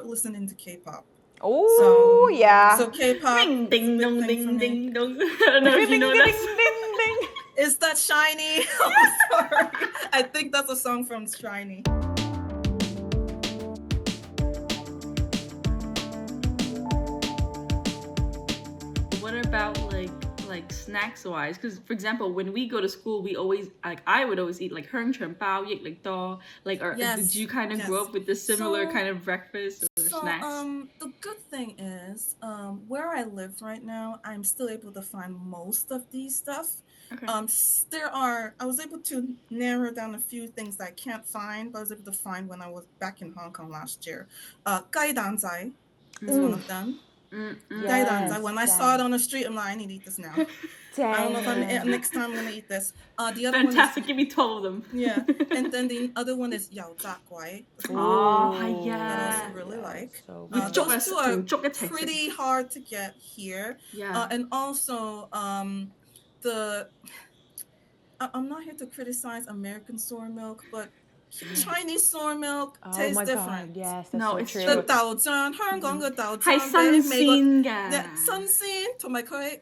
start listening to K-pop. Oh, yeah. So K-pop. Ding ding dong ding ding dong. I don't know if you know that. Is that Shiny? I'm sorry. I think that's a song from Shiny. What about like snacks wise? Because for example, when we go to school, we always I would always eat like hung chun bao, yik like do. Did you kind of grow up with the similar kind of breakfast or snacks? The good thing is, where I live right now, I'm still able to find most of these stuff. Okay. I was able to narrow down a few things that I can't find, but I was able to find when I was back in Hong Kong last year. Gai dan zai is one of them. Gai dan zai. When I saw it on the street, I'm like, I need to eat this now. I don't know if next time I'm gonna eat this. The other Fantastic! one is, Give me 12 of them. yeah, and then the other one is yao zha guai. Oh, yeah. That I also really like. So Those two are pretty hard to get here. Yeah. And also, I'm not here to criticize American soy milk, but Chinese soy milk tastes different. God, yes, that's No, so it's true. 個豆漿，香港嘅豆漿係新鮮㗎。新鮮，同埋佢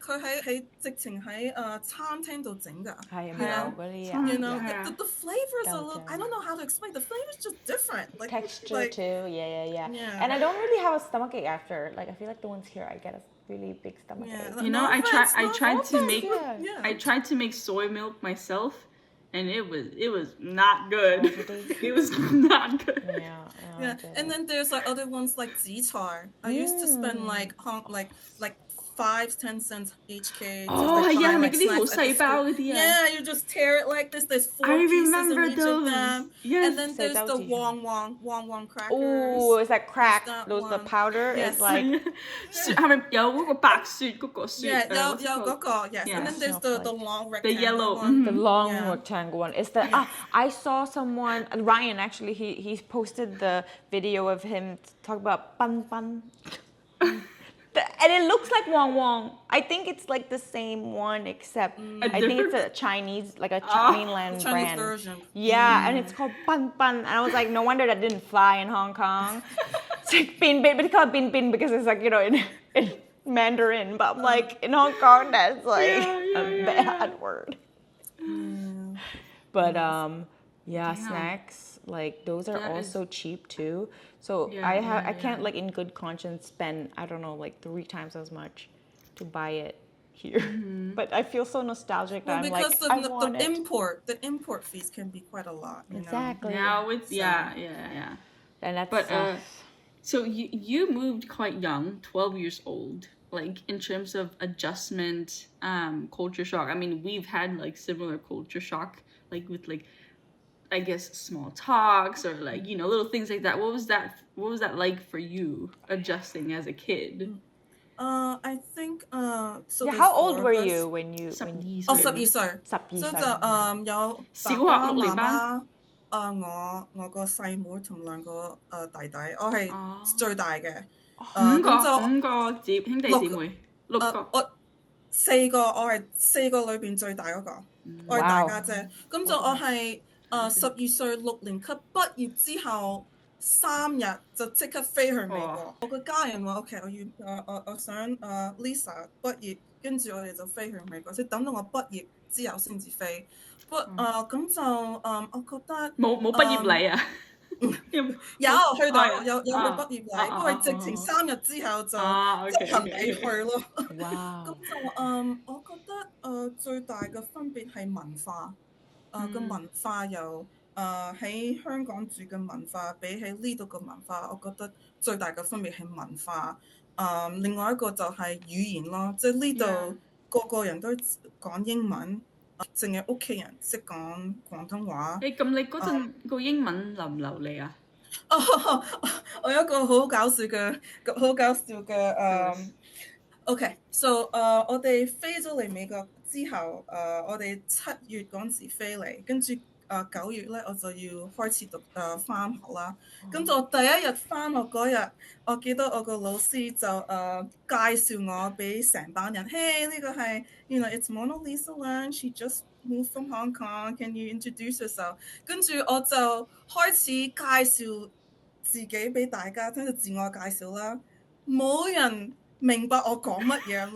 直情喺餐廳度整㗎。係 You know, 嗰啲 you know, Yeah. the flavors are a little, I don't know how to explain. The flavors just different. Like texture too. Yeah. Yeah. And I don't really have a stomachache after. Like I feel like the ones here, I get a really big stomachache. Yeah. You know, No I offense, tried to make Yeah. I tried to make soy milk myself, and it was not good. It was not good. Yeah, and then there's like other ones like zichar. I used to spend like 5-10 cents HK. Oh, yeah, like啲好細包嗰啲啊。Yeah, you just tear it like this. There's 4 I pieces remember in each those. of them. Yes. And then there's the wong crackers. Oh, it's like crack. That Those the one. powder. Yes. It's like 係咪有嗰個白雪嗰個雪？ Yeah, what's it yo, called? go. Yes, Yeah. and then there's the long The rectangle yellow. one. the long Yeah. rectangle one. It's the I saw someone, Ryan actually, he posted the video of him talk about pan. And it looks like Wong. I think it's like the same one, except I think it's a Chinese, like a mainland Chinese brand. version. Yeah, and it's called pan. And I was like, no wonder that didn't fly in Hong Kong. It's like bin, but it's called bin because it's like, you know, in Mandarin. But I'm like, in Hong Kong, that's like a bad word. But snacks, like those are also cheap too. So I can't like in good conscience spend, I don't know, like 3 times as much to buy it here. But I feel so nostalgic that I'm like, I want it. The import fees can be quite a lot. You Exactly. Now it's yeah. And that's But so you moved quite young, 12 years old. Like in terms of adjustment, culture shock. I mean, we've had like similar culture shock, like with like, I guess small talks or like, you know, little things like that. What was that like for you adjusting as a kid? I think so. Yeah, how old were you when you? 12歲。所以就有小學爸爸6年班。媽媽，我個細妹同2個弟弟，我係最大嘅。5個兄弟姊妹，6個。我4個，我係4個裏邊最大嗰個，我係大家姐。咁就我係12歲6年級畢業之後3日就即刻飛去美國。我個家人話：OK，我想Lisa 畢業，跟住我哋就飛去美國，即係等到我畢業之後先至飛。咁就我覺得冇畢業禮啊？有去到有去畢業禮，不過直情3日之後就執行李去咯。咁就我覺得最大嘅分別係文化，個文化由喺香港住嘅文化比起呢度嘅文化，我覺得最大嘅分別係文化。另外一個就係語言咯，即係呢度個個人都講英文。淨係屋企人識講廣東話。咁你嗰陣個英文流唔流利啊？我有一個好搞笑嘅OK，so 我哋飛咗嚟美國之後，我哋7月嗰陣時飛嚟，跟住9月咧我就要開始讀返學啦。咁就我第一日返學嗰日，我記得我個老師就介紹我俾成班人，Hey， 呢個係it's Mona Lisa Lan. She just moved from Hong Kong. Can you introduce yourself？ 跟住我就開始介紹自己俾大家聽就自我介紹啦，冇人明白我講乜嘢。I'm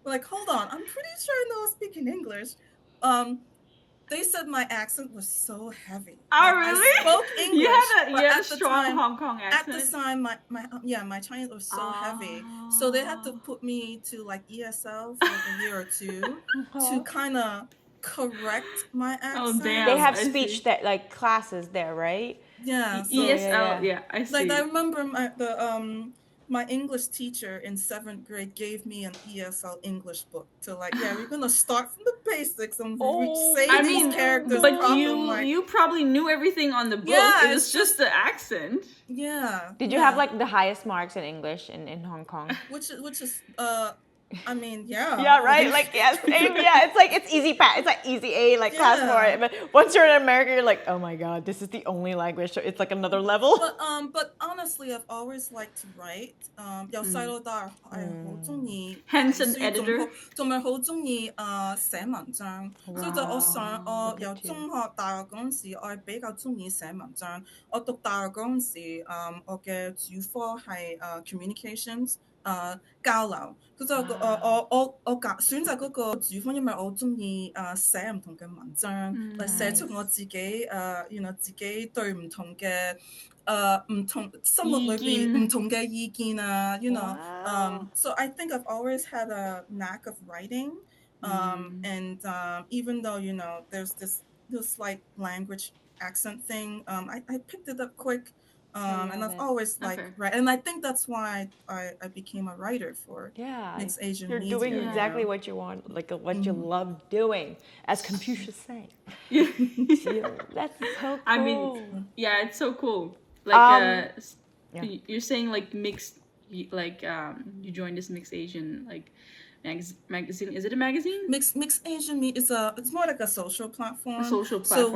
like hold on, I'm pretty sure I know speaking English. They said my accent was so heavy. Oh, really? I spoke English, you had a at the strong time, Hong Kong accent. At the time, my Chinese was so heavy, so they had to put me to like ESL for like a year or two to kind of correct my accent. Oh, damn. They have speech that like classes there, right? Yeah. So, ESL, I see. Like I remember my English teacher in 7th grade gave me an ESL English book to like, we're gonna start from the basics and say these characters. But you probably knew everything on the book. Yeah, it was just the accent. Yeah. Did you have like the highest marks in English in Hong Kong? Which is I mean, yeah. Yeah, right? Like, yes. It's like, it's easy it's like easy A, like class for it. But once you're in America, you're like, oh my God, this is the only language. So it's like another level. But honestly, I've always liked to write. 由細到大，好中意 Hence an editor. 同埋好中意寫文章。所以就我由中學、大學嗰陣時，我係比較中意寫文章。我讀大學嗰陣時，我嘅主科係communications。交流，咁就我選擇嗰個主科，因為我中意寫唔同嘅文章，嚟寫出我自己自己對唔同嘅唔同生活裏邊唔同嘅意見啊，So I think I've always had a knack of writing, and even though there's this slight language accent thing, I picked it up quick. And I've always write, and I think that's why I became a writer for mixed Asian media. You're doing exactly what you want, like what you love doing, as Confucius say. That's so cool. I mean, it's so cool. Like, you're saying like mixed, like you joined this mixed Asian like magazine. Is it a magazine? Mixed Asian it's more like a social platform. So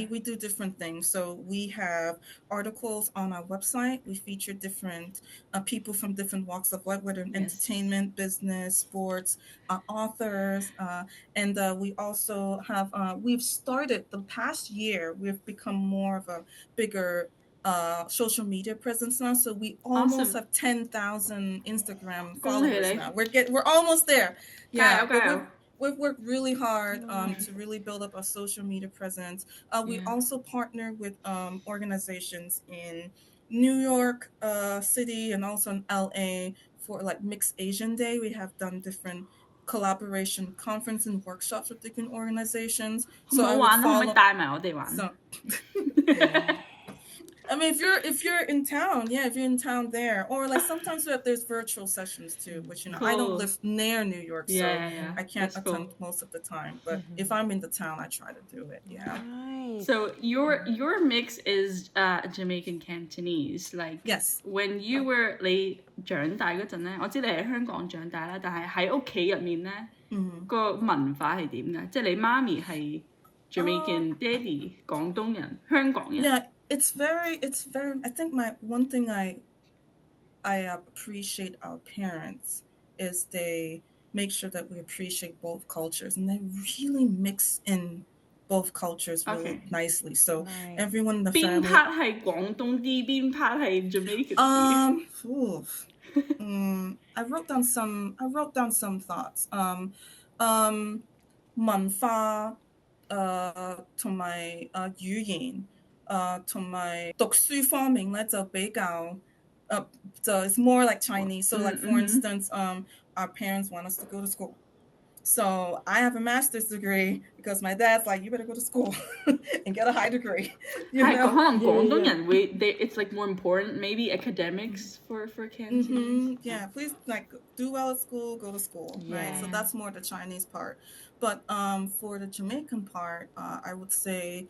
we do different things. So we have articles on our website. We feature different people from different walks of life, whether in entertainment, business, sports, authors, and we also have we've started the past year. We've become more of a bigger social media presence now, so we almost have 10,000 Instagram followers now. We're almost there. Yeah, we've worked really hard to really build up a social media presence. We also partner with organizations in New York City and also in LA for like Mixed Asian Day. We have done different collaboration conference and workshops with different organizations. So I would follow. I mean, if you're in town, if you're in town there, or like sometimes there's virtual sessions too, which I don't live near New York, so I can't attend most of the time. But if I'm in the town, I try to do it. Yeah. Nice. So your mix is Jamaican Cantonese. Like when you were 你長大嗰陣咧，我知你喺香港長大啦，但係喺屋企入面咧個文化係點㗎？即係你媽咪係 Jamaican， 爹哋廣東人，香港人。Yeah. It's very, I think one thing I appreciate our parents is they make sure that we appreciate both cultures, and they really mix in both cultures really nicely. So everyone in the family. 邊 part 係廣東啲，邊 part 係 Jamaican 啲？ I wrote down some thoughts. 文化同埋語言。同埋讀書方面咧就比較so it's more like Chinese. So like for instance, our parents want us to go to school. So I have a master's degree because my dad's like, you better go to school and get a high degree. 可能廣東人會it's like more important, maybe academics for Cantonese. Yeah, please like do well at school, go to school, right? So that's more the Chinese part. But for the Jamaican part, I would say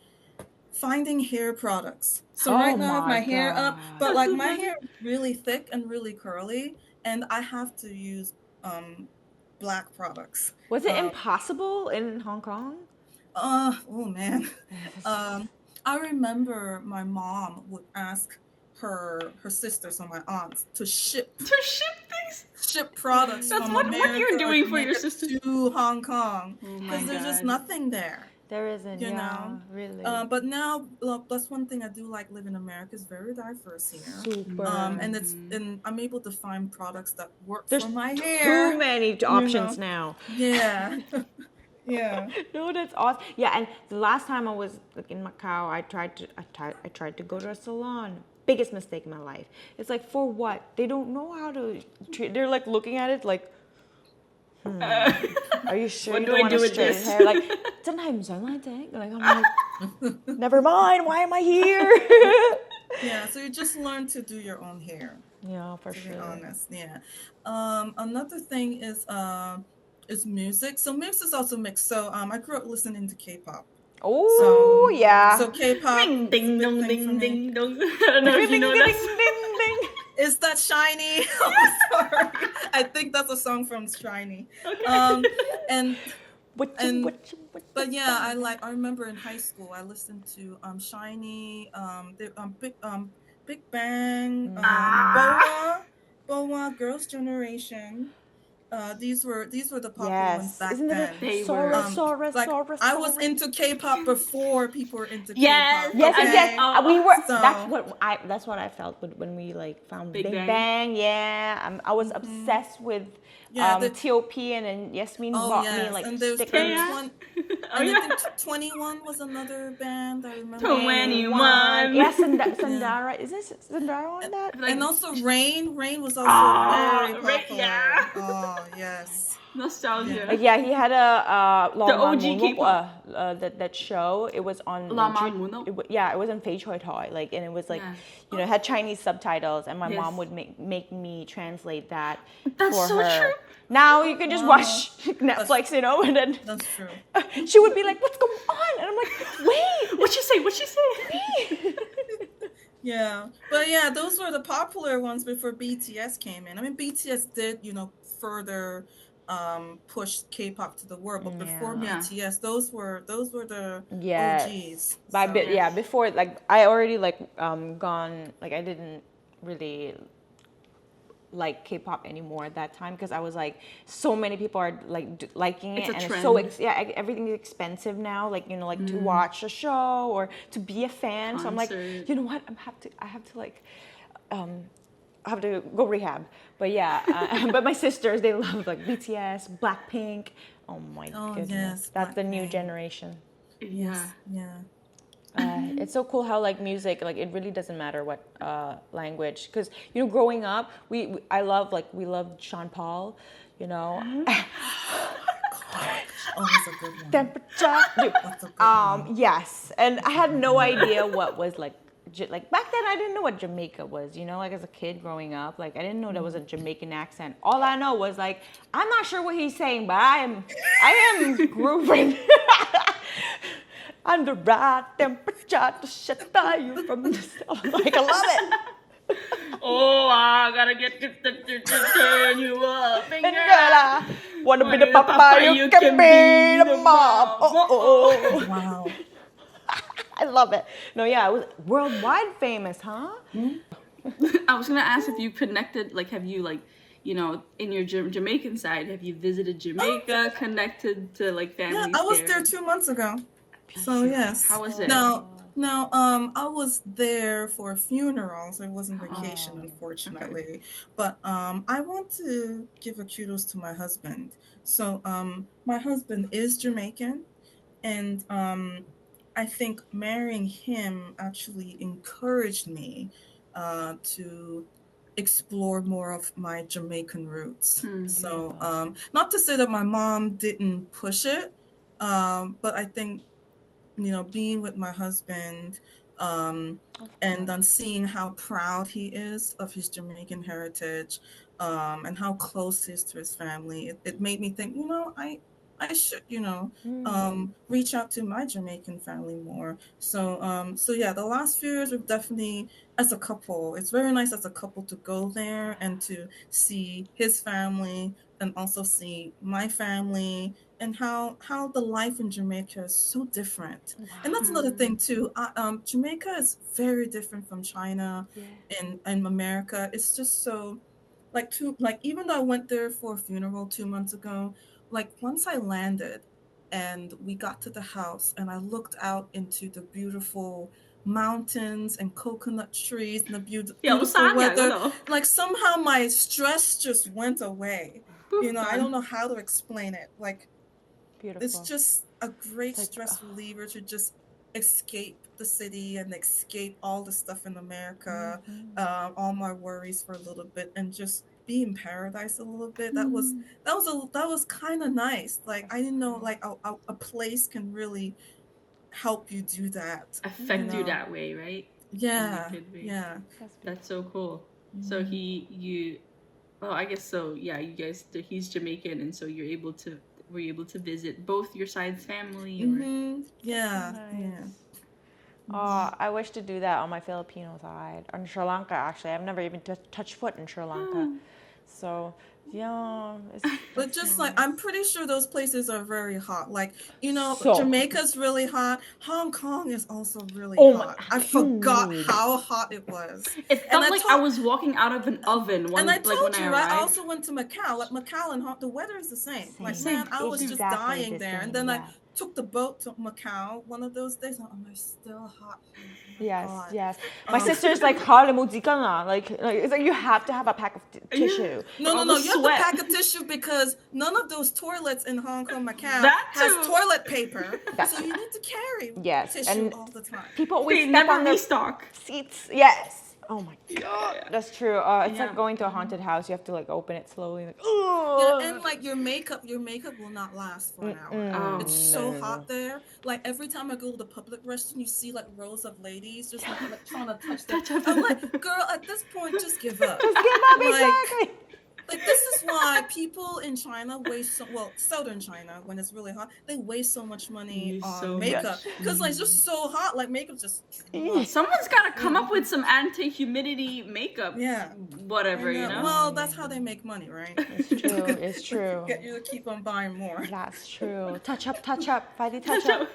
finding hair products. So right now I have my hair up, but like my hair is really thick and really curly, and I have to use black products. Was it impossible in Hong Kong? Oh man. I remember my mom would ask her sisters and my aunts to ship things, ship products That's from what America you're doing for your sisters to Hong Kong because there's just nothing there. There isn't, you yeah, know. really. But now, that's one thing I do like living in America. It's very diverse here. Super. And I'm able to find products that work There's for my hair. too many you options know. now. Yeah. Yeah. No, that's awesome. Yeah, and the last time I was like in Macau, I tried to go to a salon. Biggest mistake in my life. It's like, for what? They don't know how to treat. They're like looking at it like, are you sure What you do don't I want do to with straight this? hair? Like, 真係唔想拉直. Like, I'm like, never mind. Why am I here? Yeah. So you just learn to do your own hair. Yeah, for To sure. be honest, yeah. Another thing is music. So music is also mixed. So I grew up listening to K-pop. Oh, yeah. So K-pop Ding, is a ding, big dong, thing for ding, me. ding, dong. I don't know if you know that. ding. Is that Shiny? Oh, sorry. I think that's a song from Shiny. And but yeah, I remember in high school I listened to Shiny, Big Bang, BoA, Girls' Generation. These were the popular ones back Isn't then. it They Sora, were. Sora, Like Sora, I was Sora? into K-pop before people were into Yes, K-pop. Yes. Oh. We were. So- That's what I felt when we like found Big Big Bang. Bang. Yeah, I was obsessed with Yeah, T.O.P. and then Yasmin Oh bought yes, me like and there's stickers. Yeah. I think 21 was another band I remember. 21. Yeah, Sandara. Is this Sandara on that? Like, And also Rain was also very Rain, popular. yeah. Oh yes. nostalgia. Yeah, he had a The OG K-pop. that show. It was on La Man Muno? it was on Fave Hong Kong, like, and it was like, Yeah. it had Chinese subtitles, and my Yes. mom would make me translate that That's for so her. true. Now you can just watch Netflix, and then That's true. she would be like, "What's going on?" And I'm like, "Wait, What'd she say? What'd she say? Yeah, but yeah, those were the popular ones before BTS came in. I mean, BTS did, further push K-pop to the world, but before Yeah. BTS, those were the Yes. OGs. But So- yeah, before, like, I already gone, like, I didn't really like K-pop anymore at that time, because I was like, so many people are like liking it, It's a and trend. it's so everything's expensive now, like, like to watch a show or to be a fan. So I'm like, Concert. you know what, I have to like I have to go rehab. But yeah, but my sisters, they love like BTS, Blackpink. Oh my Oh, goodness, yes, that's the new Blackpink. generation. Yeah. Yeah. It's so cool how like music, like, it really doesn't matter what language, because growing up we loved Sean Paul, Oh, that's a good one. temperature. That's a good one. Yes, and I had no idea what was like back then. I didn't know what Jamaica was, like, as a kid growing up, like, I didn't know there was a Jamaican accent. All I know was like, I'm not sure what he's saying, but I am grooving. And the right temperature to shatter you from the I'm like, I love it. Oh, I gotta get to turn you up. And girl, wanna be the papa, you can be the mom. Oh. Wow. I love it. No, yeah, it was worldwide famous, huh? I was gonna ask if you connected, like, have you, like, in your Jamaican side, have you visited Jamaica, connected to, like, families Yeah, I was there 2 months ago. So yes. How was it? Now, I was there for a funeral, so it wasn't vacation, unfortunately. But I want to give a kudos to my husband. So my husband is Jamaican, and I think marrying him actually encouraged me to explore more of my Jamaican roots. So not to say that my mom didn't push it, but I think being with my husband and then seeing how proud he is of his Jamaican heritage and how close he is to his family, it made me think, I should, reach out to my Jamaican family more. So yeah, the last few years we've definitely, as a couple, it's very nice as a couple to go there and to see his family and also see my family, and how the life in Jamaica is so different. And that's another thing too. Jamaica is very different from China and America. It's just so like even though I went there for a funeral 2 months ago, like once I landed, and we got to the house, and I looked out into the beautiful mountains and coconut trees and the beautiful weather. Like somehow my stress just went away. I don't know how to explain it. Like, beautiful. It's just a great stress reliever to just escape the city and escape all the stuff in America, all my worries for a little bit, and just be in paradise a little bit. That was kind of nice. Like, I didn't know like a place can really help you do that, affect you that way, right? Yeah, that's so cool. So I guess so. Yeah, you guys. He's Jamaican, and so were you able to visit both your side's family? Or? Yeah, Oh, I wish to do that on my Filipino side. On Sri Lanka, actually, I've never even touched foot in Sri Lanka. So yeah, but just like I'm pretty sure those places are very hot. Like Jamaica's really hot. Hong Kong is also really hot. I forgot how hot it was. It felt like I was walking out of an oven. And I told you, right? I also went to Macau. Like Macau and the weather is the same. Like man, I was just dying there. And then I took the boat to Macau one of those days. And they're still hot. Yes. My sister's like, like it's like you have to have a pack of tissue. No. You have to pack a tissue because none of those toilets in Hong Kong, Macau has toilet paper. So you need to carry tissue all the time. People always step on their seats. Yes. Oh my god, that's true. It's like going to a haunted house. You have to like open it slowly. Like, and like your makeup will not last for an hour. It's so hot there. Like every time I go to the public restroom, you see like rows of ladies just like trying to touch them. I'm like, girl, at this point, just give up. Just give up, exactly. Like this is why people in China waste southern China, when it's really hot, they waste so much money on makeup because like it's just so hot. Like makeup just someone's got to come up with some anti-humidity makeup. Yeah, whatever Well, that's how they make money, right? It's true. Get you to keep on buying more. That's true. Touch up. Fighty touch up.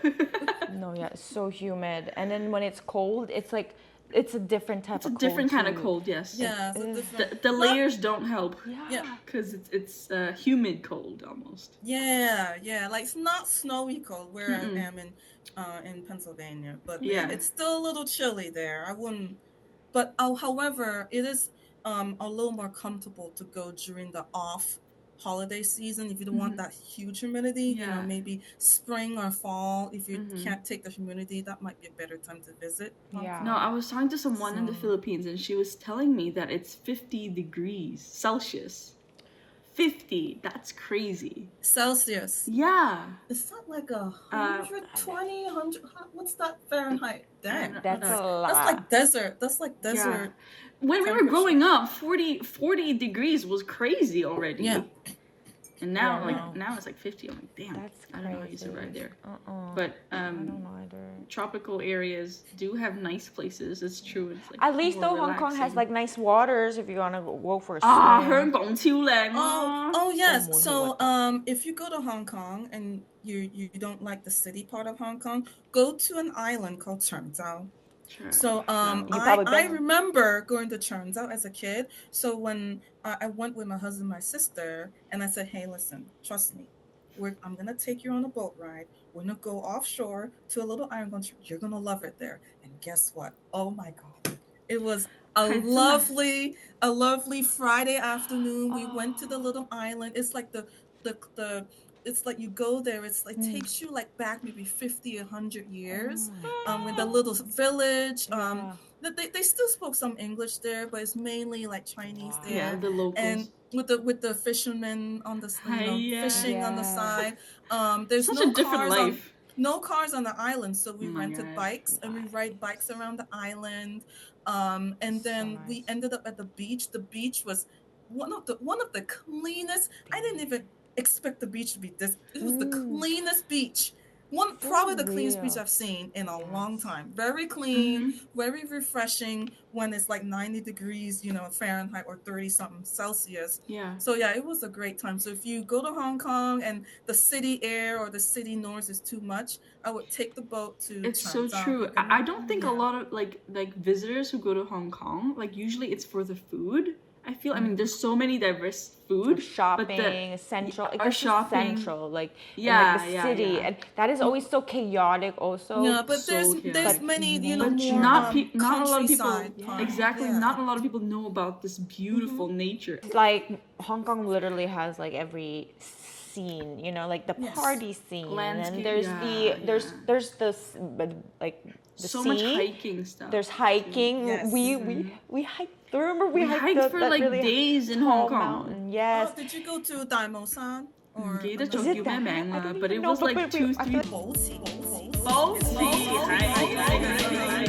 No, it's so humid, and then when it's cold, it's like. It's a different type of cold. It's a different kind of cold, yes. Yeah. The layers don't help. Yeah. Because it's humid cold almost. Yeah. Like it's not snowy cold where I am in Pennsylvania, but it's still a little chilly there. I wouldn't. But however, it is a little more comfortable to go during the off holiday season if you don't want that huge humidity. Maybe spring or fall. If you can't take the humidity, that might be a better time to visit. No, I was talking to someone in the Philippines, and she was telling me that it's 50 degrees Celsius. 50. That's crazy. Celsius. Yeah. Is that like 120, 100? What's that Fahrenheit? Dang. That's a lot. That's like desert. When we were growing up, 40 degrees was crazy already. Yeah. And now, now it's like 50. I'm like, damn. That's crazy. I don't know how you survive there. But I don't know either. Tropical areas do have nice places. It's true. It's like at least though, Hong Kong has like nice waters if you want to go for a swim. 香港超靚. Oh yes. So if you go to Hong Kong and you don't like the city part of Hong Kong, go to an island called Cheongzao. Sure. So I remember going to Cheongzao as a kid. So when I went with my husband and my sister, and I said, hey, listen, trust me. I'm going to take you on a boat ride. We're going to go offshore to a little island. You're going to love it there. And guess what? Oh, my God. It was a lovely Friday afternoon. We went to the little island. It's like it's like you go there, it's like takes you like back maybe 50, 100 years with the little village. They still spoke some English there, but it's mainly like Chinese there. Yeah, the locals. And with the fishermen on the fishing on the side. There's such no a different life. No cars on the island, so we rented bikes and we ride bikes around the island. And then we ended up at the beach. The beach was one of the cleanest. I didn't even expect the beach to be this. It was the cleanest beach. Probably the cleanest beach I've seen in a long time. Very clean, very refreshing when it's like 90 degrees, Fahrenheit or 30 something Celsius. Yeah. So yeah, it was a great time. So if you go to Hong Kong and the city air or the city noise is too much, I would take the boat to It's Cheongzao. so true. I don't think a lot of like visitors who go to Hong Kong, like usually it's for the food. I feel, I mean, there's so many diverse food. Shopping, but the, central, like our shopping, central, like yeah, in like the city, and that is always so chaotic. Also, Yeah, but So there's many, you know, but more not a lot of people countryside. exactly. Yeah. Not a lot of people know about this beautiful nature. like Hong Kong literally has like every scene, you know, like the Yes. party scene, Landscape, and there's there's this like the So sea. much hiking stuff. There's hiking. Yes. We hiked. Remember we hiked hiked for that like really days in tall Hong Kong. mountain. Yes. Oh, did you go to 大帽山 or 唔記得 another- 咗 Is it 叫咩 that? 名 I 啦 don't but even it know, was but like we- 2 I 3feel- 保持保持係